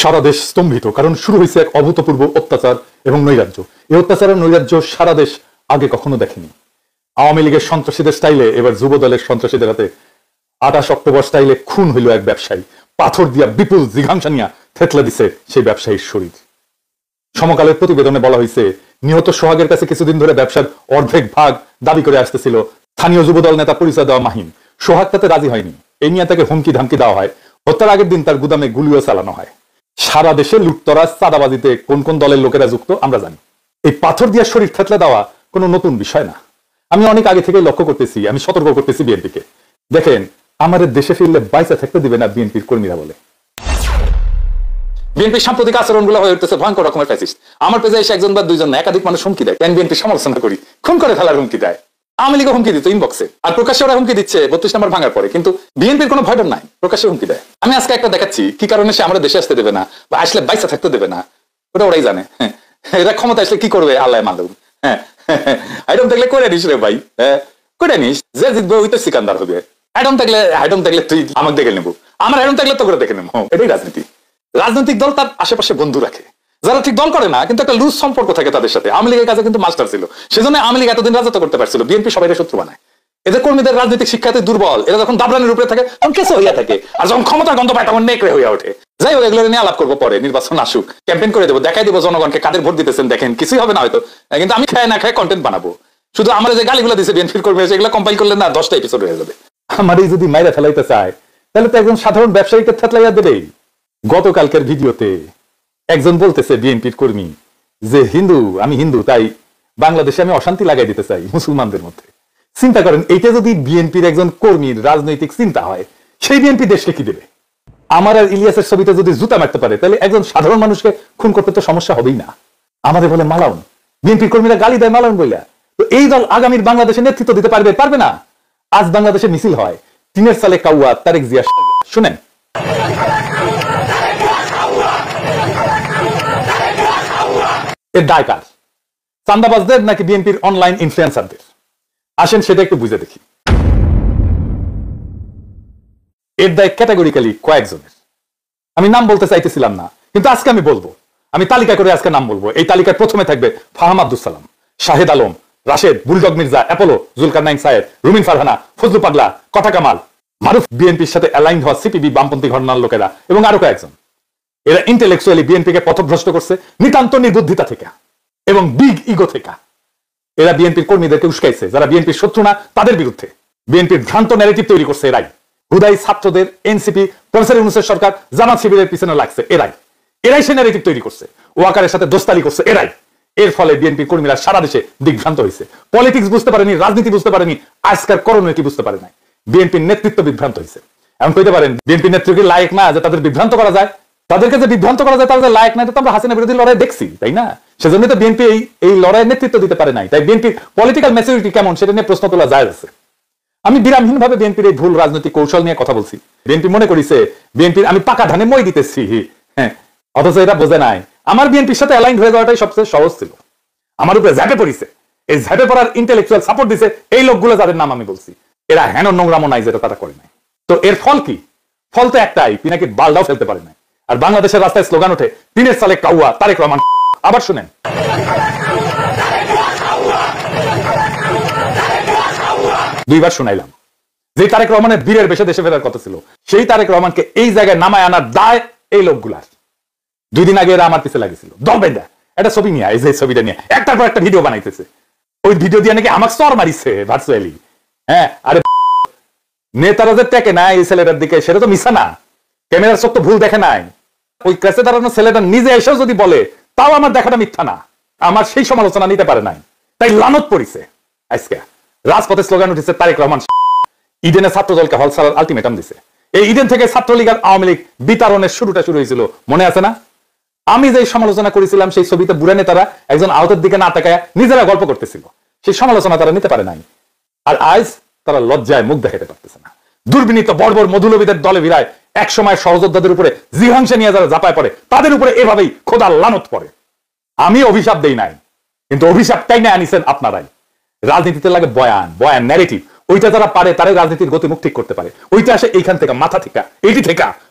সারা দেশ স্তম্ভিত, কারণ শুরু হয়েছে এক অভূতপূর্ব অত্যাচার এবং নৈরাজ্য। এই অত্যাচার নৈরাজ্য সারা দেশ আগে কখনো দেখেনি। আওয়ামী লীগের সন্ত্রাসীদের স্টাইলে এবার যুব দলের সন্ত্রাসীদের হাতে 28 অক্টোবর স্টাইলে খুন হইল এক ব্যবসায়ী। পাথর দিয়া বিপুল জিঘাংসা নিয়া থেতলে দিছে সেই ব্যবসায়ীর শরীর। সমকালের প্রতিবেদনে বলা হয়েছে, নিহত সোহাগের কাছে কিছুদিন ধরে ব্যবসার অর্ধেক ভাগ দাবি করে আসতেছিল স্থানীয় যুবদল নেতা পরিচয় দেওয়া মাহিন। সোহাগ তাতে রাজি হয়নি। এই নিয়ে তাকে হুমকি ধামকি দেওয়া হয়। হত্যার আগের দিন তার গুদামে গুলিও চালানো হয়। সারা দেশে লুটতরাজ চাঁদাবাজিতে কোন কোন দলের লোকেরা যুক্ত আমরা জানি। এই পাথর দিয়া শরীর থেতলে দেওয়া কোনো নতুন বিষয় না। আমি অনেক আগে থেকে লক্ষ্য করতেছি, আমি সতর্ক করতেছি বিএনপিকে, দেখেন আমাদের দেশে ফিরলে বাইসা থাকতে দিবে না বিএনপির কর্মীরা বলে। বিএনপির সাম্প্রতিক আচরণগুলো হয়ে উঠতেছে ভয়ঙ্কর রকমের ফ্যাসিস্ট। আমার পেজে এসে একজন বা দুইজন না একাধিক মানুষ হুমকি দেয়, বিএনপির সমালোচনা করি, খুন করে ফেলার হুমকি দেয়। আওয়ামী লীগও হুমকি দিত ইনবক্সে, আর প্রকাশ্যে ওরা হুমকি দিচ্ছে 32 নম্বর ভাঙার পরে, কিন্তু বিএনপির কোনো ভয় নাই, প্রকাশ্যে হুমকি দেয়। আমি আজকে একটা দেখাচ্ছি কি কারণে সে আমরা দেশে আসতে দেবে না বা আসলে বাইসা থাকতে দেবে না, ওটা ওরাই জানে। এরা ক্ষমতা আসলে কি করবে আল্লাহ মালুম। হ্যাঁ, আইডম থাকলে করে নিস রে ভাই, করে নিস, যে জিতবে ওই তো সিকান্দার হবে। আইডম থাকলে তুই আমাকে দেখে নেবো, আমার আইডম থাকলে তো করে দেখে নেবো। এটাই রাজনীতি। রাজনৈতিক দল তার আশেপাশে বন্ধু রাখে, যারা ঠিক দল করে না কিন্তু একটা লুজ সম্পর্ক থাকে তাদের সাথে। আওয়ামী লীগের কাছে কিন্তু মাস্টার ছিল, সেজন্য আওয়ামী লীগ এতদিন রাজত্ব করতে পারছিল। বিএনপি সবাই শত্রু বানায়। এদের কর্মীদের রাজনৈতিক শিক্ষাতে দুর্বল, এরা যখন দাবরানের উপরে থাকে তখন কেসে হইয়া থাকে, আর যখন ক্ষমতার গন্ধ পায় তখন নেকড়ে হইয়া ওঠে। যাই হোক, এগুলো নিয়ে আলাপ করবো পরে, নির্বাচন আসুক, ক্যাম্পেইন করে দেবো, দেখাই দেবো জনগণকে কাদের ভোট দিতেছেন, দেখেন কিছুই হবে না হয়তো, কিন্তু আমি খায় না খায় কন্টেন্ট বানাবো। শুধু আমার যে গালিগুলো দিচ্ছে বিএনপির কর্মী, সেগুলো কম্পাইল করলে না 10টা এপিসোড হয়ে যাবে। আমার এই যদি মাইরা ফেলাইতে চায় তাহলে তো একজন সাধারণ ব্যবসায়ীকে থেতলাইয়া দেবেই। গতকালকের ভিডিওতে একজন বলতেছে বিএনপির কর্মী যে আমি হিন্দু তাই বাংলাদেশে আমি অশান্তি লাগাই দিতে চাই মুসলমানদের মধ্যে। চিন্তা করেন, এইটা যদি বিএনপির একজন কর্মীর রাজনৈতিক চিন্তা হয়, সেই বিএনপি দেশকে কি দেবে? আমার আর ইলিয়াসের ছবিতে যদি জুতা মারতে পারে তাহলে একজন সাধারণ মানুষকে খুন করতে তো সমস্যা হবেই না। আমাদের বলে মালাউন, বিএনপির কর্মীরা গালি দেয় মালাউন বইলা। তো এই দল আগামীর বাংলাদেশে নেতৃত্ব দিতে পারবে না। আজ বাংলাদেশে মিছিল হয়, টিনের সালে কাউয়া, তারেক জিয়া। শুনেন, এর দায় কার? চান্দাবাজদের নাকি বিএনপির অনলাইন ইনফ্লুয়েন্সারদের? আসেন সেটা একটু বুঝে দেখি। এর দায় ক্যাটাগরিক্যালি কয়েকজনের। আমি নাম বলতে চাইতেছিলাম না, কিন্তু আজকে আমি বলবো। আমি তালিকা করে আজকে নাম বলবো। এই তালিকায় প্রথমে থাকবে ফাহাম আব্দুল সালাম, শাহেদ আলম, রাশেদ, বুলডগ মির্জা, অ্যাপোলো, জুলকারনাইন সায়েদ, রুমিন ফারহানা, ফজলু পাগলা, কথা কামাল, মারুফ, বিএনপির সাথে অ্যালাইন হওয়া সিপিবি বামপন্থী ঘটনার লোকেরা এবং আরো কয়েকজন। এরা ইন্টেলেকচুয়ালি বিএনপিকে পথভ্রষ্ট করছে নিতান্ত নির্বুদ্ধিতা থেকে এবং বিগ ইগো থেকে। এরা বিএনপির কর্মীদেরকে উস্কাইছে, যারা বিএনপির শত্রু না তাদের বিরুদ্ধে। বিএনপির ভ্রান্ত ন্যারেটিভ তৈরি করছে এরাই। হুদাই ছাত্রদের, এনসিপি, প্রফেসর ইউনূসের সরকার, জামাত শিবিরের পিছনে লাগছে এরাই সেই ন্যারেটিভ তৈরি করছে। ওয়াকারের সাথে দোস্তালি করছে এরাই। এর ফলে বিএনপির কর্মীরা সারা দেশে দিগ্ভ্রান্ত হয়েছে। পলিটিক্স বুঝতে পারেনি, রাজনীতি বুঝতে পারেনি, আজকের করণীয় কি বুঝতে পারে নাই। বিএনপির নেতৃত্ব বিভ্রান্ত হয়েছে। এমন কইতে পারেন বিএনপির নেতৃত্ব কি লায়ক না যে তাদের বিভ্রান্ত করা যায়? তাদেরকে যে বিভ্রান্ত করা যায় তাদের লায়ক নাই, তো আমরা হাসিনা বিরোধী লড়াই দেখছি, তাই না? সেজন্য তো বিএনপি এই লড়াইয়ের নেতৃত্ব দিতে পারে নাই। তাই বিএনপির পলিটিক্যাল ম্যাচুরিটি কেমন সেটা নিয়ে প্রশ্ন তোলা যায় আছে। আমি বিরামহীন ভাবে বিএনপির এই ভুল রাজনৈতিক কৌশল নিয়ে কথা বলছি। বিএনপি মনে করিছে বিএনপির আমি পাকা ধানে মই দিতেছি, হ্যাঁ, অথচ এটা বোঝে নাই আমার বিএনপির সাথে অ্যালাইন হয়ে যাওয়াটাই সবচেয়ে সহজ ছিল। আমার উপরে ঝাঁপে পড়িছে, এই ঝাঁপে পড়ার ইন্টেলেকচুয়াল সাপোর্ট দিছে এই লোকগুলো যাদের নাম আমি বলছি। এরা হেন নোংরামো নাই যেটা তারা করে নাই। তো এর ফল কি? ফল তো একটাই, পিনাকি বালদাও ফেলতে পারে নাই। আর বাংলাদেশের রাস্তায় স্লোগান ওঠে টিনের সালে কাউয়া, তারেক রহমান। আবার শুনেন, দুইবার শুনাইলাম। যে তারেক রহমানের বীরের বেশে দেশে ফেরার কথা ছিল, সেই তারেক রহমানকে এই জায়গায় নামায় আনার দায় এই লোকগুলার। 2 দিন আগে এরা আমার পিছে লাগেছিল দল বেঁধে একটা ছবি নিয়ে, এই যে ছবিটা নিয়ে একটার পর একটা ভিডিও বানাইতেছে। ওই ভিডিও দিয়ে নাকি আমাকে চর মারিছে ভার্চুয়ালি। হ্যাঁ, আরে নেতারা যে টেকে না এই ছেলেটার দিকে, সেটা তো মিশা না। ক্যামেরার চোখ তো ভুল দেখে নাই। ওই ক্যাসে দাঁড়ানো ছেলেটা নিজে এসেও যদি বলে, তাও আমার দেখাটা মিথ্যা না। আমার সেই সমালোচনা নিতে পারে নাই, তাই লানত পড়িছে। আজকে রাজপথে স্লোগান উঠেছে তারেক রহমান। ইডেনে ছাত্র দলকে হল ছাড়ার আলটিমেটাম দিছে। এই ইডেন থেকে ছাত্রলীগ আর আওয়ামী লীগ বিতাড়নের শুরুটা শুরু হয়েছিল, মনে আছে না? আমি যে সমালোচনা করেছিলাম সেই ছবিতে বুড়া নেতারা একজন আহতের দিকে না তাকায় নিজেরা গল্প করতেছিল, সেই সমালোচনা তারা নিতে পারে নাই। আর আজ তারা লজ্জায় মুখ দেখাতে পারতেছে না। দুর্বিনীত বর্বর মধুলবীদের দলে ভিড়ায় এক সময় সহযোদ্ধাদের উপরে জিঘাংসা নিয়ে যারা ঝাঁপায় পড়ে, তাদের উপরে এভাবেই খোদার লানত পড়ে। আমি অভিশাপ দেই নাই, কিন্তু অভিশাপটাই না আনিছেন আপনারাই। রাজনীতিতে লাগে বয়ান, ন্যারেটিভ। ওইটা যারা পারে তারাই রাজনীতির গতিমুখ ঠিক করতে পারে। ওইটা আসে এইখান থেকে, মাথা থেকে, এইটি থেকে।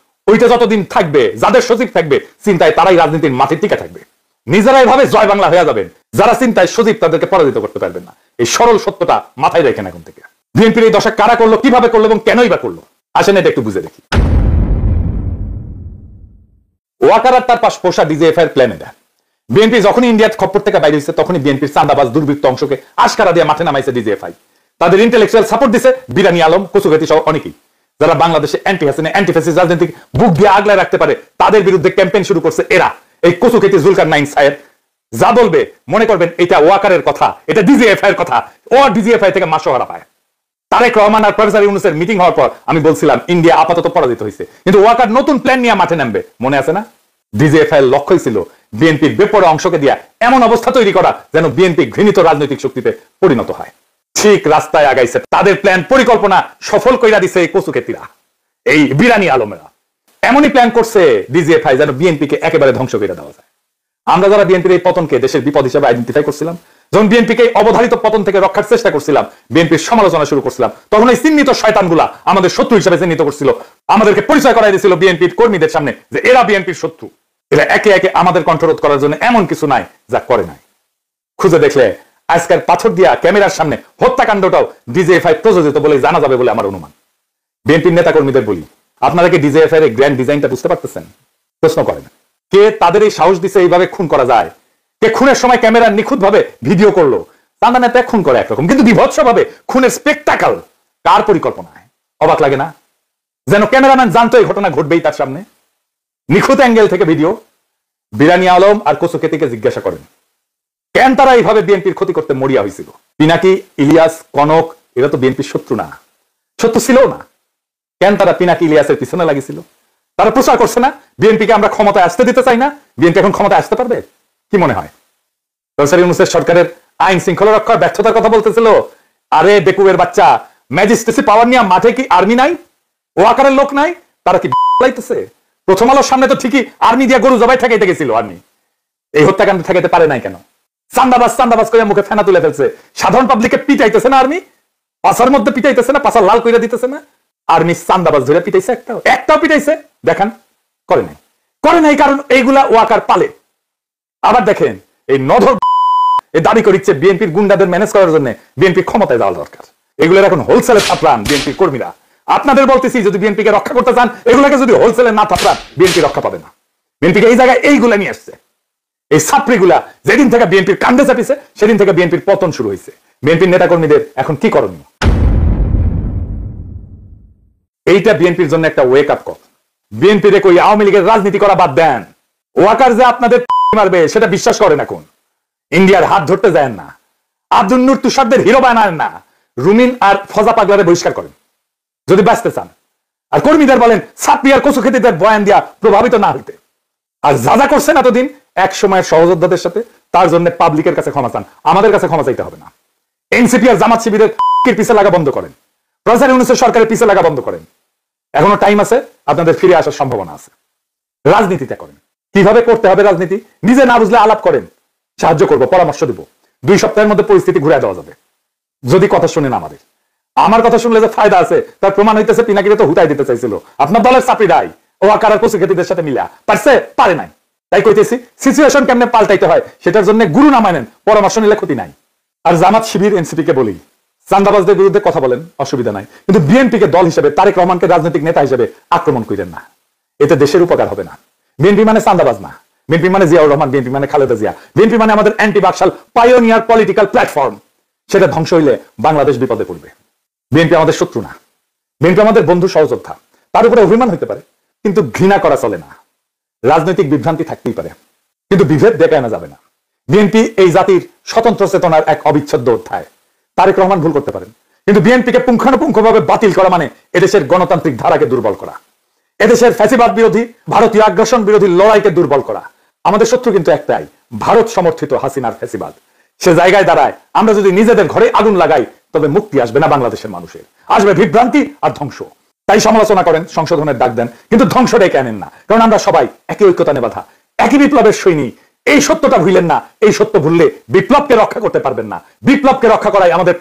ওইটা যতদিন থাকবে, যাদের সচিব থাকবে চিন্তায়, তারাই রাজনীতির মাটির টিকে থাকবে। নিজেরাই ভাবে জয় বাংলা হয়ে যাবেন, যারা চিন্তায় সচিব তাদেরকে পরাজিত করতে পারবেন না। এই সরল সত্যটা মাথায় রেখেন এখন থেকে। বিএনপির এই দশা কারা করলো, কিভাবে করলো এবং কেনই বা করলো, আসেন এটা একটু বুঝে দেখি। ওয়াকার আর তার পাশ পোষা ডিজিএফআই এর প্ল্যান এটা। বিএনপি যখনই ইন্ডিয়ার খপ্পর থেকে বাইরে হচ্ছে, তখনই বিএনপির চাঁদাবাজ দুর্বৃত্ত অংশকে আশকারা দিয়ে মাঠে নামাইছে ডিজিএফআই। তাদের ইন্টেলেকচুয়াল সাপোর্ট দিছে বিরানি আলম, কচুঘাটি সহ অনেকেই, যারা বাংলাদেশে অ্যান্টি হাসিনা অ্যান্টি ফ্যাসিস্ট রাজনীতি বুক দিয়ে আগলায় রাখতে পারে, তাদের বিরুদ্ধে ক্যাম্পেইন শুরু করছে এরা। এই কচুঘাটি জুলকারনাইন সাহেব যা বলবে মনে করবেন এটা ওয়াকারের কথা, এটা ডিজিএফআই এর কথা। ও ডিজিএফআই থেকে মাসোহারা পায়। তারেক রহমান আর প্রফেসর ইউনূসের মিটিং হওয়ার পর আমি বলছিলাম ইন্ডিয়া আপাতত পরাজিত হয়েছে, কিন্তু ওয়াকার নতুন প্ল্যান নিয়ে মাঠে নামবে, মনে আছে না? ডিজিএফআই এর লক্ষ্যই ছিল বিএনপির বেপরোয়া অংশকে দিয়া এমন অবস্থা তৈরি করা যেন বিএনপি ঘৃণিত রাজনৈতিক শক্তিতে পরিণত হয়। ঠিক রাস্তায় আগাইছে, তাদের প্ল্যান পরিকল্পনা সফল কইরা দিছে এই কচুক্ষেত্রীরা, এই বিরানি আলমেরা। এমনই প্ল্যান করছে ডিজিএফআই যেন বিএনপিকে একেবারে ধ্বংস করে দেওয়া যায়। আমরা যারা বিএনপির এই পতনকে দেশের বিপদ হিসেবে আইডেন্টিফাই করছিলাম, যখন বিএনপিকে অবধারিত পতন থেকে রক্ষার চেষ্টা করছিলাম, বিএনপির সমালোচনা শুরু করছিলাম, তখন এই চিহ্নিত শয়তানগুলা আমাদের শত্রু হিসেবে চিহ্নিত করছিল, আমাদেরকে পরিচয় করাই দিয়েছিল বিএনপির কর্মীদের সামনে যে এরা বিএনপির শত্রু। এরা একে একে আমাদের কণ্ঠরোধ করার জন্য এমন কিছু নাই যা করে নাই। খুঁজে দেখলে আজকের পাথর দিয়া ক্যামেরার সামনে হত্যাকাণ্ডটাও ডিজিএফআই প্রযোজিত বলে জানা যাবে বলে আমার অনুমান। বিএনপির নেতা কর্মীদের বলি, আপনারা কি ডিজিএফআই এর গ্র্যান্ড ডিজাইনটা বুঝতে পারতেছেন? প্রশ্ন করেন, কে তাদের এই সাহস দিছে এইভাবে খুন করা যায়? কে খুনের সময় ক্যামেরা নিখুঁত ভাবে ভিডিও করলো? চাঁদা নেতা খুন করে একরকম, কিন্তু বিভৎস ভাবে খুনের স্পেকটাকল কার পরিকল্পনায়? অবাক লাগে না? যেন ক্যামেরাম্যান জানতো এই ঘটনা ঘটবেই তার সামনে। নিখুঁত অ্যাঙ্গেল থেকে ভিডিও। বিরানি আলম আর কচুক্ষেত্রীকে জিজ্ঞাসা করেন কেন তারা এইভাবে বিএনপির ক্ষতি করতে মরিয়া হয়েছিল। পিনাকি, ইলিয়াস, কনক এরা তো বিএনপির শত্রু না, শত্রু ছিল না। কেন তারা পিনাকি ইলিয়াসের পিছনে লাগিয়েছিল? তারা প্রচার করছে না বিএনপিকে আমরা ক্ষমতায় আসতে দিতে চাই না। বিএনপি এখন ক্ষমতায় আসতে পারবে কি মনে হয়? প্রফেসর ইউনূসের সরকারের আইন শৃঙ্খলা রক্ষার ব্যর্থতার কথা বলতেছিল। আরে বেকুবের বাচ্চা, ম্যাজিস্ট্রেসি পাওয়ার নিয়ে মাঠে কি আর্মি নাই? ওয়াকারের লোক নাই? তারা কি লাইতেছে? প্রথম আলোর সামনে তো ঠিকই আর্মি দিয়া গরু জবাই ঠেকাইতে গেছিল আর্মি। এই হত্যাকাণ্ড ঠেকাইতে পারে নাই কেন? চান্দাবাজ করে মুখে ফেনা তুলে ফেলছে। সাধারণ পাবলিককে পিটাইতেছে না আর্মি? পাশার মধ্যে পিটাইতেছে না? পাশা লাল কইরা দিতেছে না? আর্মি চান্দাবাজ ধরে পিটাইছে? একটাও পিটাইছে দেখান? করে নাই কারণ এইগুলা ওয়াকার পালে। আবার দেখেন এই নধর এই দাবি করিচ্ছে বিএনপির গুন্ডাদের ম্যানেজ করার জন্য বিএনপি ক্ষমতায় যাওয়া দরকার। এগুলোর এখন হোলসেলে থাপড়ান বিএনপির কর্মীরা। আপনাদের বলতেছি যদি বিএনপিকে রক্ষা করতে চান, এগুলোকে যদি হোলসেলে না থাপড়ান বিএনপি রক্ষা পাবে না। বিএনপিকে এই জায়গায় এইগুলা নিয়ে আসছে, এই ছাত্রীগুলা যেদিন থেকে বিএনপির কান্দে চাপিছে সেদিন থেকে বিএনপির পতন শুরু হয়েছে। বিএনপির নেতাকর্মীদের এখন কি করণীয়? এইটা বিএনপির জন্য একটা ওয়েক আপ কল। বিএনপির কই আওয়ামী লীগের রাজনীতি করা বাদ দেন। ওয়াকার যে আপনাদের মারবে সেটা বিশ্বাস করেন এখন। ইন্ডিয়ার হাত ধরতে যায় না, আব্দুল নূর তুষারদের হিরো বানান না, রুমিন আর ফজা পাগলারে বহিষ্কার করেন যদি বাঁচতে চান। আর কর্মীদের বলেন ছাত্রী আর কচুক্ষেত্রীদের বয়ান দিয়া প্রভাবিত না হইতে। আর যা করছেন এতদিন এক সময়ের সহযোদ্ধাদের সাথে, তার জন্য পাবলিকের কাছে ক্ষমা চান, আমাদের কাছে ক্ষমা চাইতে হবে না। এনসিপি আর জামাত শিবিরের পিছে লাগা বন্ধ করেন, প্রফেসর ইউনূসের সরকারের পিছে লাগা বন্ধ করেন। এখনো টাইম আছে, আপনাদের ফিরে আসার সম্ভাবনা আছে। রাজনীতিটা করেন, কিভাবে করতে হবে রাজনীতি নিজে না বুঝলে আলাপ করেন, সাহায্য করবো, পরামর্শ দিব। 2 সপ্তাহের মধ্যে পরিস্থিতি ঘুরে দেওয়া যাবে যদি কথা শুনেন আমাদের। আমার কথা শুনলে যে ফায়দা আছে তার প্রমাণ হইতেছে পিনাকিরে তো হুতাই দিতে চাইছিল আপনার দলের চাপিরাই। ওয়াকার আর কচুক্ষেত্রীদের সাথে মিলা পারছে? পারে নাই। তাই কইতেছি সিচুয়েশন কেমনে পাল্টাইতে হয় সেটার জন্য গুরু না মানেন, পরামর্শ নিলে ক্ষতি নাই। আর জামাত শিবির এনসিপি কে বলি চান্দাবাজদের বিরুদ্ধে কথা বলেন, অসুবিধা নাই, কিন্তু বিএনপি কে দল হিসেবে, তারেক রহমানকে রাজনৈতিক নেতা হিসেবে আক্রমণ করেন না। এতে দেশের উপকার হবে না। বিএনপি মানে চান্দাবাজ না, বিএনপি মানে জিয়াউর রহমান, বিএনপি মানে খালেদা জিয়া, বিএনপি মানে আমাদের anti Baksal pioneer political platform. সেটা ধ্বংস হইলে বাংলাদেশ বিপদে পড়বে। বিএনপি আমাদের শত্রু না, বিএনপি আমাদের বন্ধু সহযোদ্ধা। তার উপরে অভিমান হইতে পারে কিন্তু ঘৃণা করা চলে না। রাজনৈতিক বিভ্রান্তি থাকতেই পারে কিন্তু বিভেদ দেখানো যাবে না। বিএনপি এই জাতির স্বতন্ত্র চেতনার এক অবিচ্ছেদ্য অধ্যায়। তারেক রহমান ভুল করতে পারেন কিন্তু বিএনপিকে পুঙ্খানুপুঙ্খভাবে বাতিল করা মানে এদেশের গণতান্ত্রিক ধারাকে দুর্বল করা, এদেশের ফ্যাসিবাদ বিরোধী, ভারতীয় আগ্রাসন বিরোধী লড়াইকে দুর্বল করা। আমাদের শত্রু কিন্তু একটাই, ভারত সমর্থিত হাসিনার ফ্যাসিবাদ। সে জায়গায় দাঁড়ায় আমরা যদি নিজেদের ঘরে আগুন লাগাই তবে মুক্তি আসবে না বাংলাদেশের মানুষের, আসবে বিভ্রান্তি আর ধ্বংস। তাই সমালোচনা করেন, সংশোধনের ডাক দেন, কিন্তু ধ্বংস ডেকে আনেন না। কারণ আমরা সবাই একই ঐক্যতানে বাঁধা, একই বিপ্লবের সৈনিক। এই সত্যটা ভুলেন না। এই সত্য ভুললে বিপ্লবকে রক্ষা করতে পারবেন না। বিপ্লবকে রক্ষা করাই আমাদের